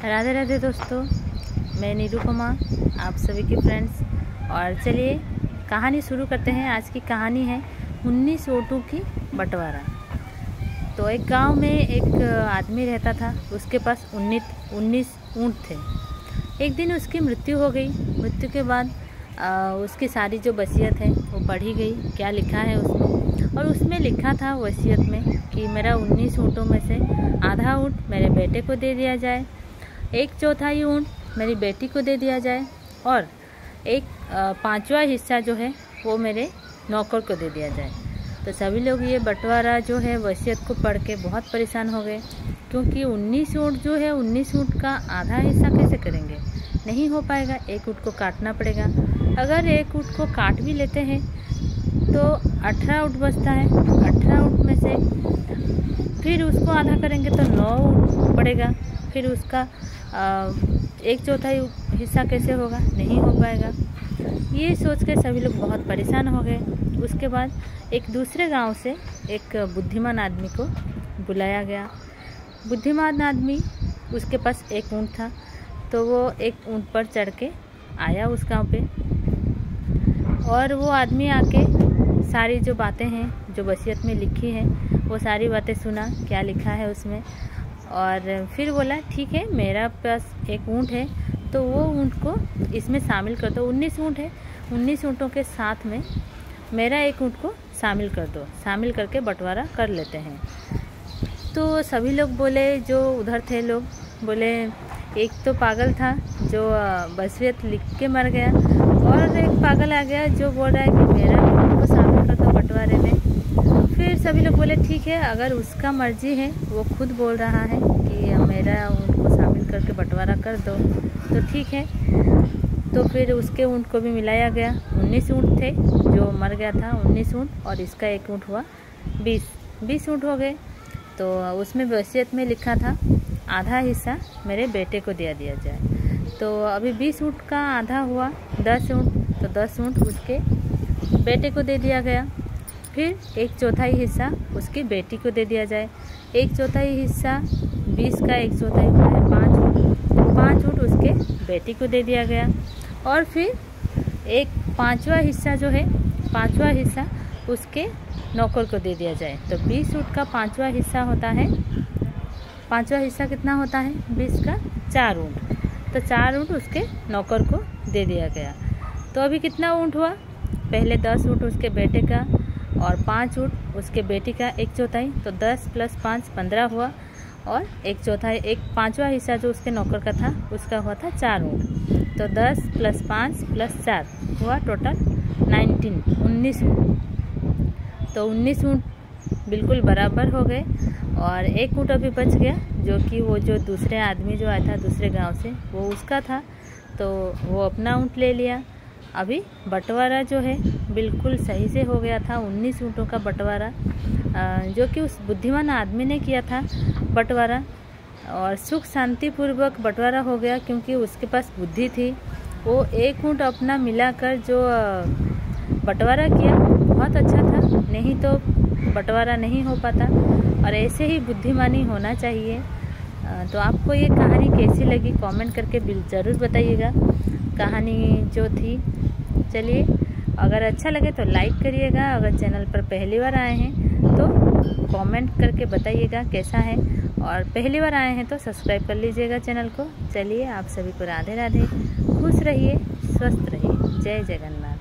राधे राधे दोस्तों, मैं निरुपमा, आप सभी के फ्रेंड्स। और चलिए कहानी शुरू करते हैं। आज की कहानी है 19 ऊँटों की बंटवारा। तो एक गांव में एक आदमी रहता था, उसके पास 19 ऊँट थे। एक दिन उसकी मृत्यु हो गई। मृत्यु के बाद उसकी सारी जो वसीयत है वो पढ़ी गई, क्या लिखा है उसमें। और उसमें लिखा था वसीयत में कि मेरा 19 ऊँटों में से आधा ऊँट मेरे बेटे को दे दिया जाए, 1/4 ऊँट मेरी बेटी को दे दिया जाए और 1/5वां हिस्सा जो है वो मेरे नौकर को दे दिया जाए। तो सभी लोग ये बंटवारा जो है वसीयत को पढ़ के बहुत परेशान हो गए, क्योंकि 19 ऊँट जो है 19 ऊँट का आधा हिस्सा कैसे करेंगे, नहीं हो पाएगा। एक ऊँट को काटना पड़ेगा। अगर एक ऊँट को काट भी लेते हैं तो 18 ऊँट बचता है। 18 ऊँट में से फिर उसको आधा करेंगे तो 9 ऊँट पड़ेगा। फिर उसका 1/4 हिस्सा कैसे होगा, नहीं हो पाएगा। ये सोच के सभी लोग बहुत परेशान हो गए। उसके बाद एक दूसरे गांव से एक बुद्धिमान आदमी को बुलाया गया। बुद्धिमान आदमी, उसके पास एक ऊँट था, तो वो एक ऊँट पर चढ़ के आया उस गांव पे। और वो आदमी आके सारी जो बातें हैं जो वसीयत में लिखी है वो सारी बातें सुना, क्या लिखा है उसमें। और फिर बोला ठीक है, मेरा पास एक ऊँट है तो वो ऊँट को इसमें शामिल कर दो। 19 ऊँट है, 19 ऊँटों के साथ में मेरा एक ऊँट को शामिल कर दो, शामिल करके बंटवारा कर लेते हैं। तो सभी लोग बोले, जो उधर थे लोग बोले, एक तो पागल था जो वसीयत लिख के मर गया, और एक पागल आ गया जो बोल रहा है कि मेरा ऊँट को शामिल कर दो बंटवारे में। फिर सभी लोग बोले ठीक है, अगर उसका मर्जी है, वो खुद बोल रहा है कि मेरा ऊँट को शामिल करके बंटवारा कर दो, तो ठीक है। तो फिर उसके ऊँट को भी मिलाया गया। 19 ऊँट थे जो मर गया था, 19 ऊँट, और इसका एक ऊँट हुआ 20 ऊँट हो गए। तो उसमें वसीयत में लिखा था आधा हिस्सा मेरे बेटे को दे दिया जाए। तो अभी 20 ऊँट का आधा हुआ 10 ऊँट, तो 10 ऊँट उसके बेटे को दे दिया गया। फिर 1/4 हिस्सा उसकी बेटी को दे दिया जाए। 1/4 हिस्सा 20 का 1/4 होता है 5 ऊँट, 5 ऊँट उसके बेटी को दे दिया गया। और फिर 1/5वां हिस्सा जो है, 5वां हिस्सा उसके नौकर को दे दिया जाए। तो 20 ऊँट का 5वां हिस्सा होता है, 5वां हिस्सा कितना होता है, 20 का 4 ऊँट, तो 4 ऊँट उसके नौकर को दे दिया गया। तो अभी कितना ऊँट हुआ, पहले 10 ऊँट उसके बेटे का और 5 ऊँट उसके बेटी का 1/4, तो 10 + 5 15 हुआ। और 1/4 1/5वां हिस्सा जो उसके नौकर का था उसका हुआ था 4 ऊँट, तो 10 + 5 + 4 हुआ टोटल 19 ऊँट। तो 19 ऊँट बिल्कुल बराबर हो गए। और एक ऊँट अभी बच गया, जो कि वो जो दूसरे आदमी जो आया था दूसरे गांव से, वो उसका था, तो वो अपना ऊँट ले लिया। अभी बंटवारा जो है बिल्कुल सही से हो गया था। 19 ऊँटों का बंटवारा जो कि उस बुद्धिमान आदमी ने किया था बंटवारा, और सुख शांतिपूर्वक बंटवारा हो गया, क्योंकि उसके पास बुद्धि थी। वो एक ऊँट अपना मिलाकर जो बंटवारा किया बहुत अच्छा था, नहीं तो बंटवारा नहीं हो पाता। और ऐसे ही बुद्धिमानी होना चाहिए। तो आपको ये कहानी कैसी लगी कमेंट करके ज़रूर बताइएगा, कहानी जो थी। चलिए, अगर अच्छा लगे तो लाइक करिएगा, अगर चैनल पर पहली बार आए हैं तो कमेंट करके बताइएगा कैसा है, और पहली बार आए हैं तो सब्सक्राइब कर लीजिएगा चैनल को। चलिए, आप सभी को राधे राधे, खुश रहिए, स्वस्थ रहिए, जय जगन्नाथ।